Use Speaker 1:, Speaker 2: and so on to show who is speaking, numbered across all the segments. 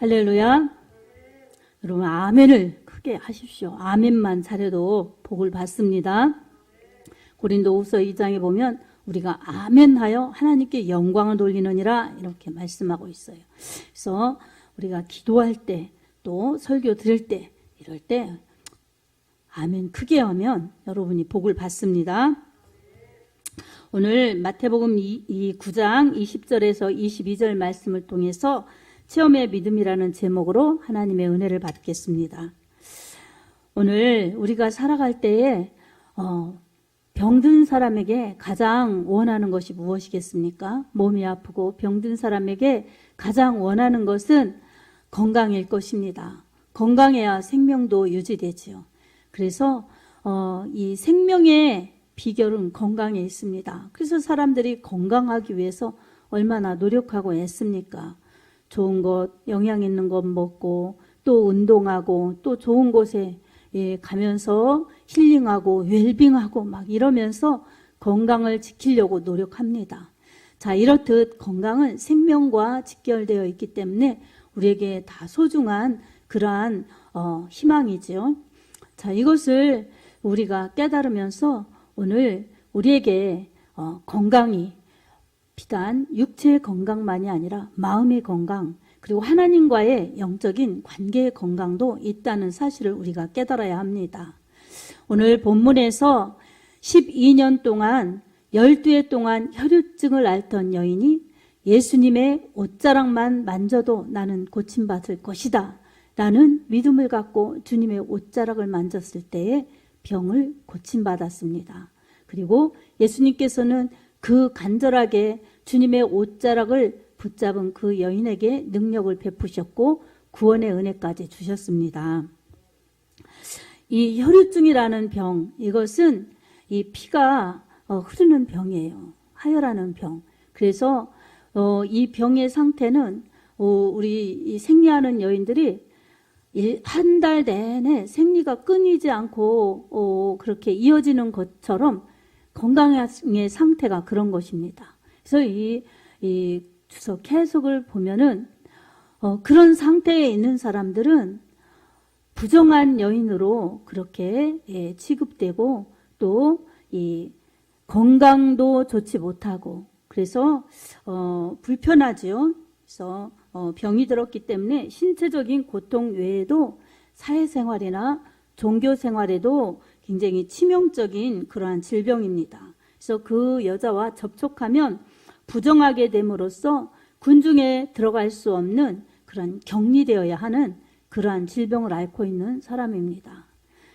Speaker 1: 할렐루야. 여러분 아멘을 크게 하십시오. 아멘만 잘해도 복을 받습니다. 고린도후서 2장에 보면 우리가 아멘하여 하나님께 영광을 돌리느니라 이렇게 말씀하고 있어요. 그래서 우리가 기도할 때 또 설교 들을 때 이럴 때 아멘 크게 하면 여러분이 복을 받습니다. 오늘 마태복음 9장 20절에서 22절 말씀을 통해서 체험의 믿음이라는 제목으로 하나님의 은혜를 받겠습니다. 오늘 우리가 살아갈 때에 병든 사람에게 가장 원하는 것이 무엇이겠습니까? 몸이 아프고 병든 사람에게 가장 원하는 것은 건강일 것입니다. 건강해야 생명도 유지되지요. 그래서 이 생명의 비결은 건강에 있습니다. 그래서 사람들이 건강하기 위해서 얼마나 노력하고 애씁니까? 좋은 것, 영양 있는 것 먹고 또 운동하고 또 좋은 곳에 가면서 힐링하고 웰빙하고 막 이러면서 건강을 지키려고 노력합니다. 자, 이렇듯 건강은 생명과 직결되어 있기 때문에 우리에게 다 소중한 그러한 희망이죠. 자, 이것을 우리가 깨달으면서 오늘 우리에게 건강이 비단 육체의 건강만이 아니라 마음의 건강 그리고 하나님과의 영적인 관계의 건강도 있다는 사실을 우리가 깨달아야 합니다. 오늘 본문에서 12년 동안 12해 동안 혈유증을 앓던 여인이 예수님의 옷자락만 만져도 나는 고침받을 것이다 라는 믿음을 갖고 주님의 옷자락을 만졌을 때에 병을 고침받았습니다. 그리고 예수님께서는 그 간절하게 주님의 옷자락을 붙잡은 그 여인에게 능력을 베푸셨고 구원의 은혜까지 주셨습니다. 이 혈유증이라는 병, 이것은 이 피가 흐르는 병이에요. 하혈하는 병. 그래서 이 병의 상태는 우리 이 생리하는 여인들이 한 달 내내 생리가 끊이지 않고 그렇게 이어지는 것처럼 건강의 상태가 그런 것입니다. 그래서 이 주석 해석을 보면은 그런 상태에 있는 사람들은 부정한 여인으로 그렇게 취급되고 또 이 건강도 좋지 못하고 그래서 불편하지요. 그래서 병이 들었기 때문에 신체적인 고통 외에도 사회생활이나 종교생활에도 굉장히 치명적인 그러한 질병입니다. 그래서 그 여자와 접촉하면 부정하게 됨으로써 군중에 들어갈 수 없는 그런 격리되어야 하는 그러한 질병을 앓고 있는 사람입니다.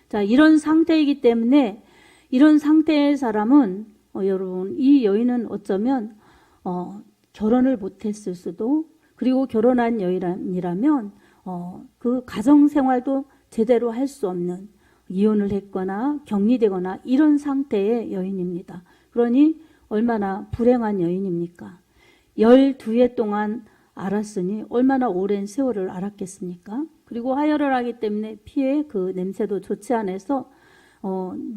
Speaker 1: 자, 이런 상태이기 때문에 이런 상태의 사람은 여러분 이 여인은 어쩌면 결혼을 못했을 수도 그리고 결혼한 여인이라면 그 가정생활도 제대로 할 수 없는 이혼을 했거나 격리되거나 이런 상태의 여인입니다. 그러니 얼마나 불행한 여인입니까? 12해 동안 알았으니 얼마나 오랜 세월을 알았겠습니까? 그리고 하혈을 하기 때문에 피의 그 냄새도 좋지 않아서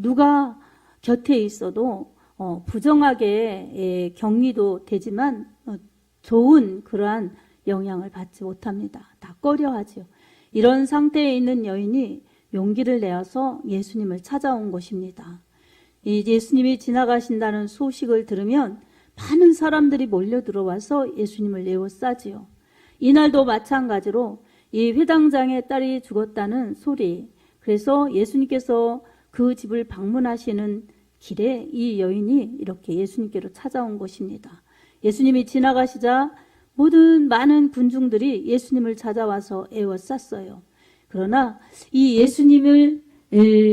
Speaker 1: 누가 곁에 있어도 부정하게 격리도 되지만 좋은 그러한 영향을 받지 못합니다. 다 꺼려하죠. 이런 상태에 있는 여인이 용기를 내어서 예수님을 찾아온 것입니다. 이 예수님이 지나가신다는 소식을 들으면 많은 사람들이 몰려 들어와서 예수님을 에워싸지요. 이날도 마찬가지로 이 회당장의 딸이 죽었다는 소리, 그래서 예수님께서 그 집을 방문하시는 길에 이 여인이 이렇게 예수님께로 찾아온 것입니다. 예수님이 지나가시자 모든 많은 군중들이 예수님을 찾아와서 에워쌌어요. 그러나 이 예수님을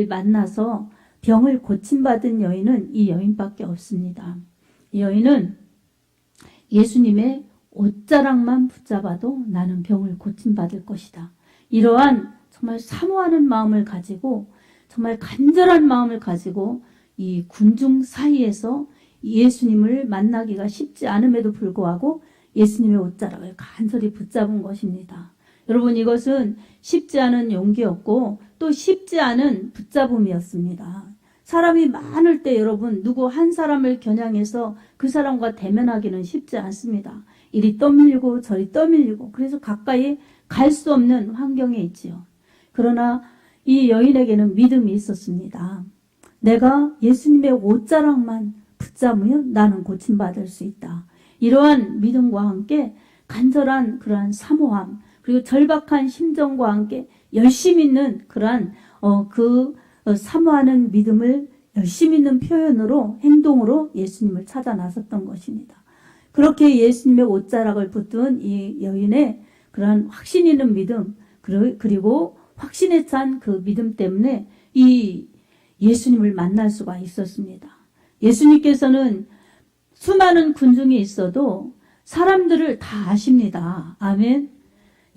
Speaker 1: 만나서 병을 고침받은 여인은 이 여인밖에 없습니다. 이 여인은 예수님의 옷자락만 붙잡아도 나는 병을 고침받을 것이다. 이러한 정말 사모하는 마음을 가지고 정말 간절한 마음을 가지고 이 군중 사이에서 예수님을 만나기가 쉽지 않음에도 불구하고 예수님의 옷자락을 간절히 붙잡은 것입니다. 여러분 이것은 쉽지 않은 용기였고 또 쉽지 않은 붙잡음이었습니다. 사람이 많을 때 여러분 누구 한 사람을 겨냥해서 그 사람과 대면하기는 쉽지 않습니다. 이리 떠밀리고 저리 떠밀리고 그래서 가까이 갈 수 없는 환경에 있지요. 그러나 이 여인에게는 믿음이 있었습니다. 내가 예수님의 옷자락만 붙잡으면 나는 고침받을 수 있다. 이러한 믿음과 함께 간절한 그러한 사모함, 그리고 절박한 심정과 함께 열심 있는 그러한 사모하는 믿음을 열심 있는 표현으로, 행동으로 예수님을 찾아 나섰던 것입니다. 그렇게 예수님의 옷자락을 붙든 이 여인의 그러한 확신 있는 믿음, 그리고 확신에 찬 그 믿음 때문에 이 예수님을 만날 수가 있었습니다. 예수님께서는 수많은 군중이 있어도 사람들을 다 아십니다. 아멘.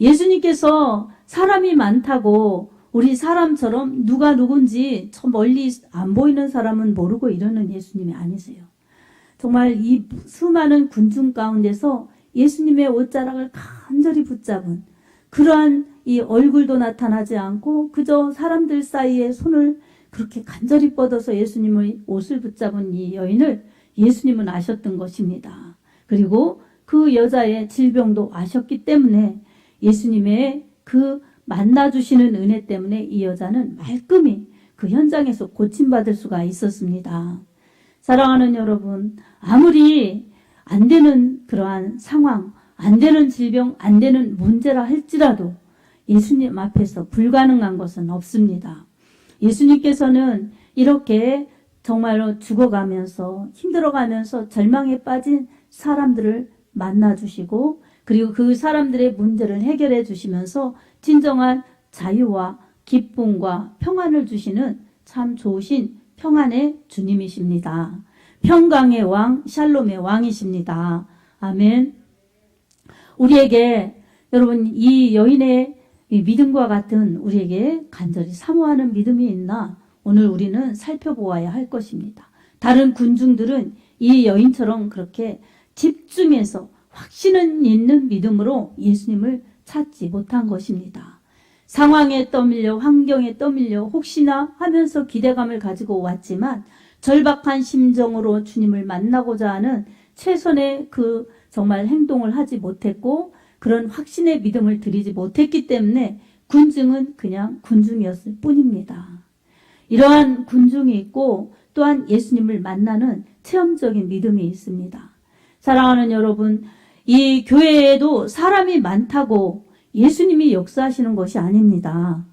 Speaker 1: 예수님께서 사람이 많다고 우리 사람처럼 누가 누군지 저 멀리 안 보이는 사람은 모르고 이러는 예수님이 아니세요. 정말 이 수많은 군중 가운데서 예수님의 옷자락을 간절히 붙잡은 그러한 이 얼굴도 나타나지 않고 그저 사람들 사이에 손을 그렇게 간절히 뻗어서 예수님의 옷을 붙잡은 이 여인을 예수님은 아셨던 것입니다. 그리고 그 여자의 질병도 아셨기 때문에 예수님의 그 만나주시는 은혜 때문에 이 여자는 말끔히 그 현장에서 고침받을 수가 있었습니다. 사랑하는 여러분, 아무리 안 되는 그러한 상황, 안 되는 질병, 안 되는 문제라 할지라도 예수님 앞에서 불가능한 것은 없습니다. 예수님께서는 이렇게 정말로 죽어가면서 힘들어가면서 절망에 빠진 사람들을 만나주시고 그리고 그 사람들의 문제를 해결해 주시면서 진정한 자유와 기쁨과 평안을 주시는 참 좋으신 평안의 주님이십니다. 평강의 왕, 샬롬의 왕이십니다. 아멘. 우리에게 여러분 이 여인의 이 믿음과 같은 우리에게 간절히 사모하는 믿음이 있나 오늘 우리는 살펴보아야 할 것입니다. 다른 군중들은 이 여인처럼 그렇게 집중해서 확신은 있는 믿음으로 예수님을 찾지 못한 것입니다. 상황에 떠밀려 환경에 떠밀려 혹시나 하면서 기대감을 가지고 왔지만 절박한 심정으로 주님을 만나고자 하는 최선의 그 정말 행동을 하지 못했고 그런 확신의 믿음을 드리지 못했기 때문에 군중은 그냥 군중이었을 뿐입니다. 이러한 군중이 있고 또한 예수님을 만나는 체험적인 믿음이 있습니다. 사랑하는 여러분, 이 교회에도 사람이 많다고 예수님이 역사하시는 것이 아닙니다.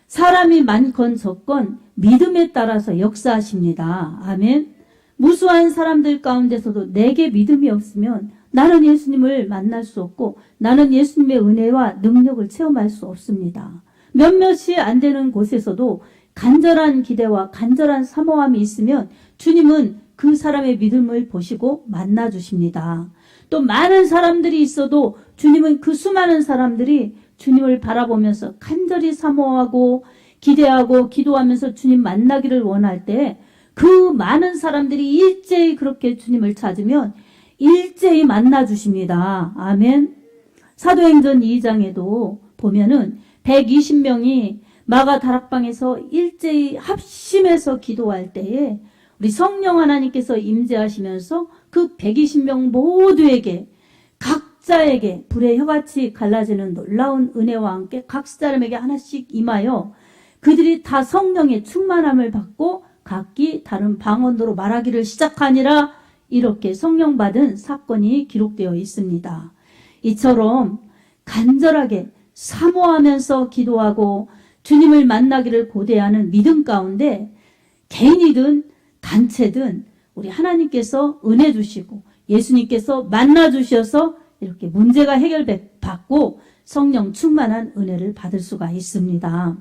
Speaker 1: 사람이 많건 적건 믿음에 따라서 역사하십니다. 아멘. 무수한 사람들 가운데서도 내게 믿음이 없으면 나는 예수님을 만날 수 없고 나는 예수님의 은혜와 능력을 체험할 수 없습니다. 몇몇이 안 되는 곳에서도 간절한 기대와 간절한 사모함이 있으면 주님은 그 사람의 믿음을 보시고 만나 주십니다. 또 많은 사람들이 있어도 주님은 그 수많은 사람들이 주님을 바라보면서 간절히 사모하고 기대하고 기도하면서 주님 만나기를 원할 때 그 많은 사람들이 일제히 그렇게 주님을 찾으면 일제히 만나 주십니다. 아멘. 사도행전 2장에도 보면은 120명이 마가 다락방에서 일제히 합심해서 기도할 때에 우리 성령 하나님께서 임재하시면서 그 120명 모두에게 각자에게 불의 혀같이 갈라지는 놀라운 은혜와 함께 각 사람에게 하나씩 임하여 그들이 다 성령의 충만함을 받고 각기 다른 방언으로 말하기를 시작하니라. 이렇게 성령 받은 사건이 기록되어 있습니다. 이처럼 간절하게 사모하면서 기도하고 주님을 만나기를 고대하는 믿음 가운데 개인이든 단체든 우리 하나님께서 은혜 주시고 예수님께서 만나 주셔서 이렇게 문제가 해결받고 성령 충만한 은혜를 받을 수가 있습니다.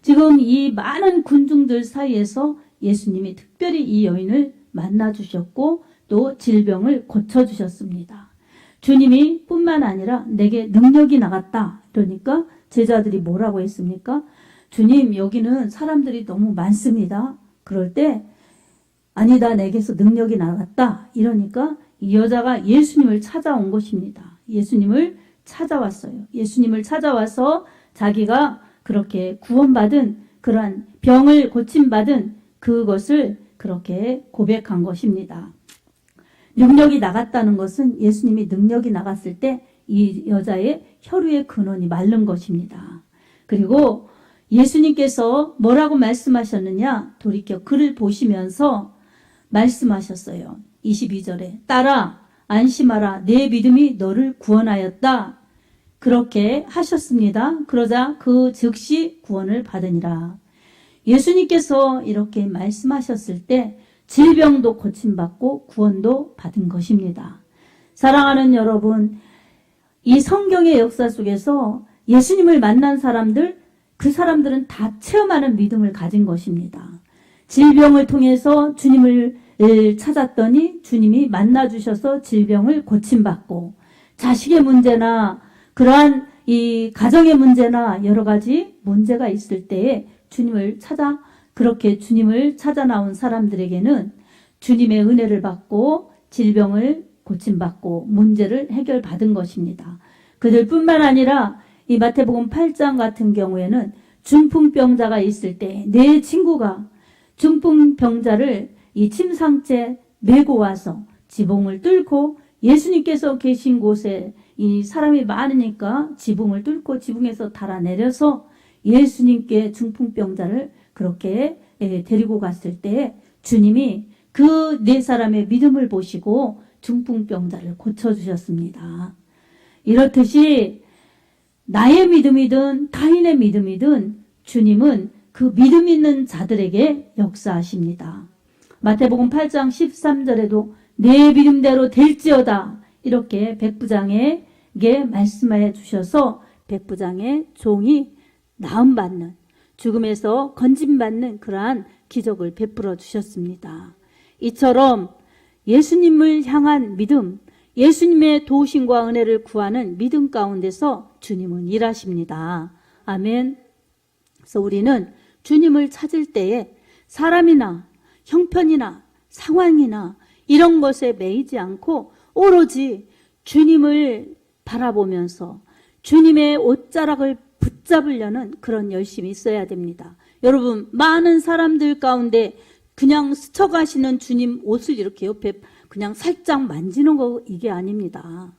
Speaker 1: 지금 이 많은 군중들 사이에서 예수님이 특별히 이 여인을 만나 주셨고 또 질병을 고쳐 주셨습니다. 주님이 뿐만 아니라 내게 능력이 나갔다. 그러니까 제자들이 뭐라고 했습니까? 주님, 여기는 사람들이 너무 많습니다. 그럴 때 아니다, 내게서 능력이 나갔다. 이러니까 이 여자가 예수님을 찾아온 것입니다. 예수님을 찾아왔어요. 예수님을 찾아와서 자기가 그렇게 구원받은 그러한 병을 고침받은 그것을 그렇게 고백한 것입니다. 능력이 나갔다는 것은 예수님이 능력이 나갔을 때 이 여자의 혈루의 근원이 마른 것입니다. 그리고 예수님께서 뭐라고 말씀하셨느냐? 돌이켜 그를 보시면서 말씀하셨어요. 22절에 딸아 안심하라 내 믿음이 너를 구원하였다. 그렇게 하셨습니다. 그러자 그 즉시 구원을 받으니라. 예수님께서 이렇게 말씀하셨을 때 질병도 고침받고 구원도 받은 것입니다. 사랑하는 여러분, 이 성경의 역사 속에서 예수님을 만난 사람들, 그 사람들은 다 체험하는 믿음을 가진 것입니다. 질병을 통해서 주님을 찾았더니 주님이 만나주셔서 질병을 고침받고, 자식의 문제나 그러한 이 가정의 문제나 여러 가지 문제가 있을 때에 그렇게 주님을 찾아 나온 사람들에게는 주님의 은혜를 받고 질병을 고침받고 문제를 해결받은 것입니다. 그들뿐만 아니라 이 마태복음 8장 같은 경우에는 중풍병자가 있을 때 내 친구가 중풍병자를 이 침상째 메고 와서 지붕을 뚫고 예수님께서 계신 곳에 이 사람이 많으니까 지붕을 뚫고 지붕에서 달아내려서 예수님께 중풍병자를 그렇게 데리고 갔을 때 주님이 그 네 사람의 믿음을 보시고 중풍병자를 고쳐주셨습니다. 이렇듯이 나의 믿음이든 타인의 믿음이든 주님은 그 믿음 있는 자들에게 역사하십니다. 마태복음 8장 13절에도 내 믿음대로 될지어다 이렇게 백부장에게 말씀해 주셔서 백부장의 종이 나음받는, 죽음에서 건짐받는 그러한 기적을 베풀어 주셨습니다. 이처럼 예수님을 향한 믿음, 예수님의 도우심과 은혜를 구하는 믿음 가운데서 주님은 일하십니다. 아멘. 그래서 우리는 주님을 찾을 때에 사람이나 형편이나 상황이나 이런 것에 매이지 않고 오로지 주님을 바라보면서 주님의 옷자락을 붙잡으려는 그런 열심이 있어야 됩니다. 여러분, 많은 사람들 가운데 그냥 스쳐가시는 주님 옷을 이렇게 옆에 그냥 살짝 만지는 거 이게 아닙니다.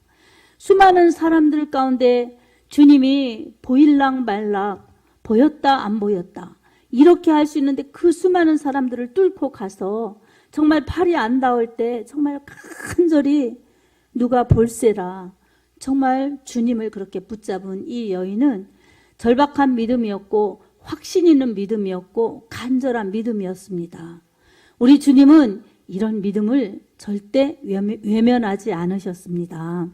Speaker 1: 수많은 사람들 가운데 주님이 보일락 말락, 보였다 안 보였다 이렇게 할 수 있는데 그 수많은 사람들을 뚫고 가서 정말 팔이 안 닿을 때 정말 간절히 누가 볼세라 정말 주님을 그렇게 붙잡은 이 여인은 절박한 믿음이었고 확신 있는 믿음이었고 간절한 믿음이었습니다. 우리 주님은 이런 믿음을 절대 외면하지 않으셨습니다.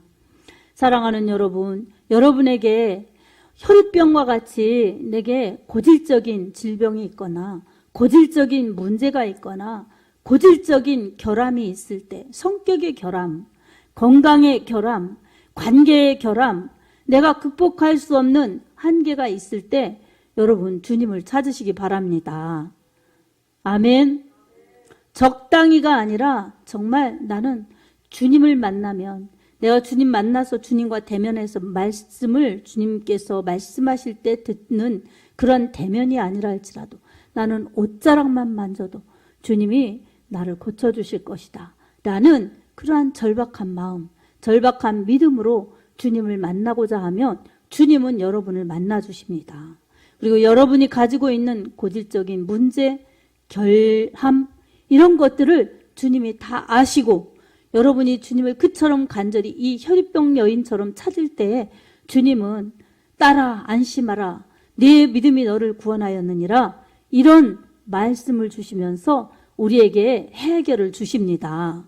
Speaker 1: 사랑하는 여러분, 여러분에게 혈루병과 같이 내게 고질적인 질병이 있거나 고질적인 문제가 있거나 고질적인 결함이 있을 때, 성격의 결함, 건강의 결함, 관계의 결함, 내가 극복할 수 없는 한계가 있을 때 여러분 주님을 찾으시기 바랍니다. 아멘. 적당히가 아니라 정말 나는 주님을 만나면 내가 주님 만나서 주님과 대면해서 말씀을 주님께서 말씀하실 때 듣는 그런 대면이 아니라 할지라도 나는 옷자락만 만져도 주님이 나를 고쳐주실 것이다 라는 그러한 절박한 마음, 절박한 믿음으로 주님을 만나고자 하면 주님은 여러분을 만나주십니다. 그리고 여러분이 가지고 있는 고질적인 문제, 결함 이런 것들을 주님이 다 아시고 여러분이 주님을 그처럼 간절히 이 혈루병 여인처럼 찾을 때에 주님은 딸아 안심하라 네 믿음이 너를 구원하였느니라 이런 말씀을 주시면서 우리에게 해결을 주십니다.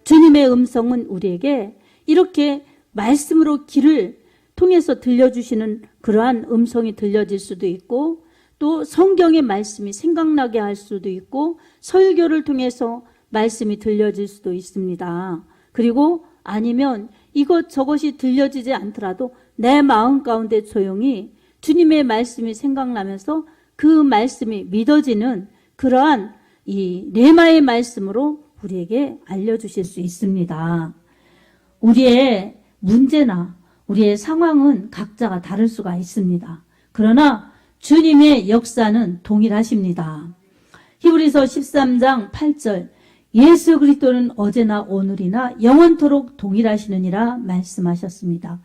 Speaker 1: 주님의 음성은 우리에게 이렇게 말씀으로 길을 통해서 들려주시는 그러한 음성이 들려질 수도 있고 또 성경의 말씀이 생각나게 할 수도 있고 설교를 통해서 말씀이 들려질 수도 있습니다. 그리고 아니면 이것저것이 들려지지 않더라도 내 마음 가운데 조용히 주님의 말씀이 생각나면서 그 말씀이 믿어지는 그러한 이 레마의 말씀으로 우리에게 알려주실 수 있습니다. 우리의 문제나 우리의 상황은 각자가 다를 수가 있습니다. 그러나 주님의 역사는 동일하십니다. 히브리서 13장 8절 예수 그리스도는 어제나 오늘이나 영원토록 동일하시느니라 말씀하셨습니다.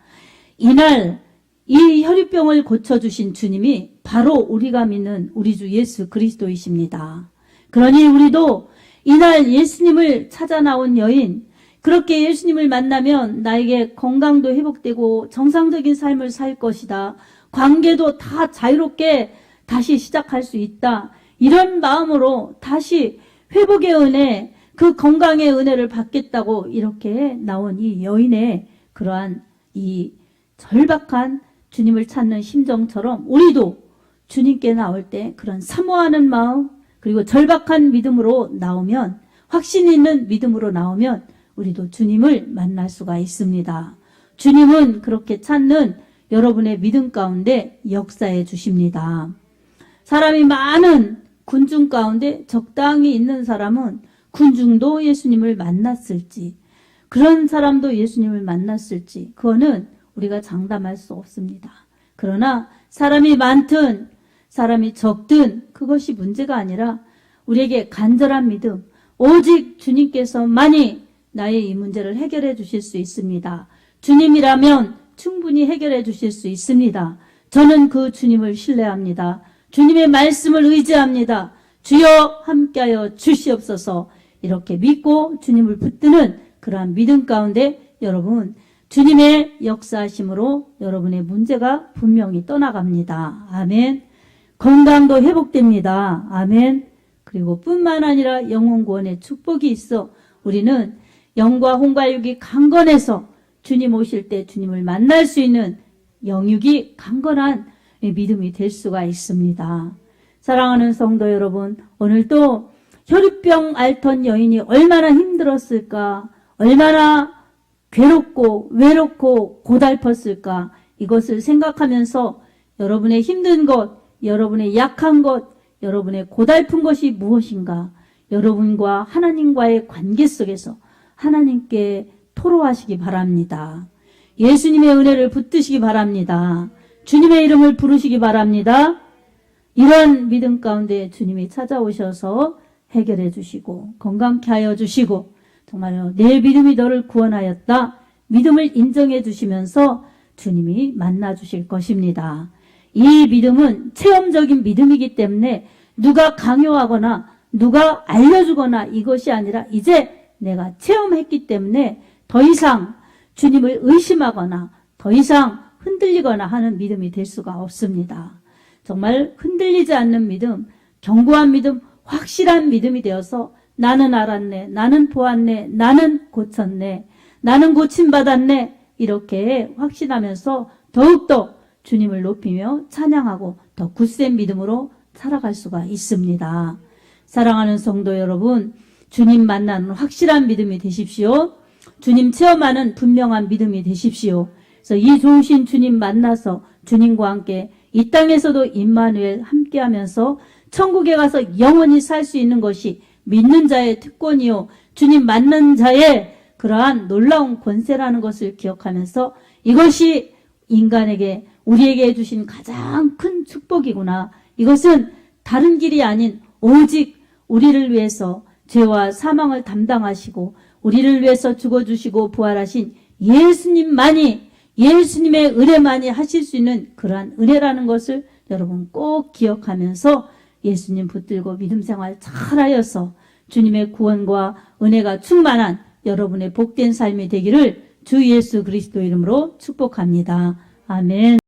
Speaker 1: 이날 이 혈유병을 고쳐주신 주님이 바로 우리가 믿는 우리 주 예수 그리스도이십니다. 그러니 우리도 이날 예수님을 찾아 나온 여인, 그렇게 예수님을 만나면 나에게 건강도 회복되고 정상적인 삶을 살 것이다. 관계도 다 자유롭게 다시 시작할 수 있다. 이런 마음으로 다시 회복의 은혜, 그 건강의 은혜를 받겠다고 이렇게 나온 이 여인의 그러한 이 절박한 주님을 찾는 심정처럼 우리도 주님께 나올 때 그런 사모하는 마음, 그리고 절박한 믿음으로 나오면, 확신 있는 믿음으로 나오면 우리도 주님을 만날 수가 있습니다. 주님은 그렇게 찾는 여러분의 믿음 가운데 역사해 주십니다. 사람이 많은 군중 가운데 적당히 있는 사람은 군중도 예수님을 만났을지, 그런 사람도 예수님을 만났을지, 그거는 우리가 장담할 수 없습니다. 그러나 사람이 많든 사람이 적든 그것이 문제가 아니라 우리에게 간절한 믿음, 오직 주님께서만이 나의 이 문제를 해결해 주실 수 있습니다. 주님이라면 충분히 해결해 주실 수 있습니다. 저는 그 주님을 신뢰합니다. 주님의 말씀을 의지합니다. 주여 함께하여 주시옵소서. 이렇게 믿고 주님을 붙드는 그러한 믿음 가운데 여러분, 주님의 역사하심으로 여러분의 문제가 분명히 떠나갑니다. 아멘. 건강도 회복됩니다. 아멘. 그리고 뿐만 아니라 영혼 구원의 축복이 있어 우리는 영과 혼과 육이 강건해서 주님 오실 때 주님을 만날 수 있는 영육이 강건한 믿음이 될 수가 있습니다. 사랑하는 성도 여러분, 오늘도 혈유병 앓던 여인이 얼마나 힘들었을까, 얼마나 괴롭고 외롭고 고달팠을까, 이것을 생각하면서 여러분의 힘든 것, 여러분의 약한 것, 여러분의 고달픈 것이 무엇인가, 여러분과 하나님과의 관계 속에서 하나님께 토로하시기 바랍니다. 예수님의 은혜를 붙드시기 바랍니다. 주님의 이름을 부르시기 바랍니다. 이런 믿음 가운데 주님이 찾아오셔서 해결해 주시고 건강케 하여 주시고 정말로 내 믿음이 너를 구원하였다. 믿음을 인정해 주시면서 주님이 만나 주실 것입니다. 이 믿음은 체험적인 믿음이기 때문에 누가 강요하거나 누가 알려주거나 이것이 아니라 이제 내가 체험했기 때문에 더 이상 주님을 의심하거나 더 이상 흔들리거나 하는 믿음이 될 수가 없습니다. 정말 흔들리지 않는 믿음, 견고한 믿음, 확실한 믿음이 되어서 나는 알았네, 나는 보았네, 나는 고쳤네, 나는 고침받았네, 이렇게 확신하면서 더욱더 주님을 높이며 찬양하고 더 굳센 믿음으로 살아갈 수가 있습니다. 사랑하는 성도 여러분, 주님 만나는 확실한 믿음이 되십시오. 주님 체험하는 분명한 믿음이 되십시오. 그래서 이 좋으신 주님 만나서 주님과 함께 이 땅에서도 임마누엘 함께하면서 천국에 가서 영원히 살 수 있는 것이 믿는 자의 특권이요, 주님 만난 자의 그러한 놀라운 권세라는 것을 기억하면서 이것이 인간에게, 우리에게 해주신 가장 큰 축복이구나. 이것은 다른 길이 아닌 오직 우리를 위해서 죄와 사망을 담당하시고 우리를 위해서 죽어주시고 부활하신 예수님만이, 예수님의 은혜만이 하실 수 있는 그러한 은혜라는 것을 여러분 꼭 기억하면서 예수님 붙들고 믿음 생활 잘하여서 주님의 구원과 은혜가 충만한 여러분의 복된 삶이 되기를 주 예수 그리스도 이름으로 축복합니다. 아멘.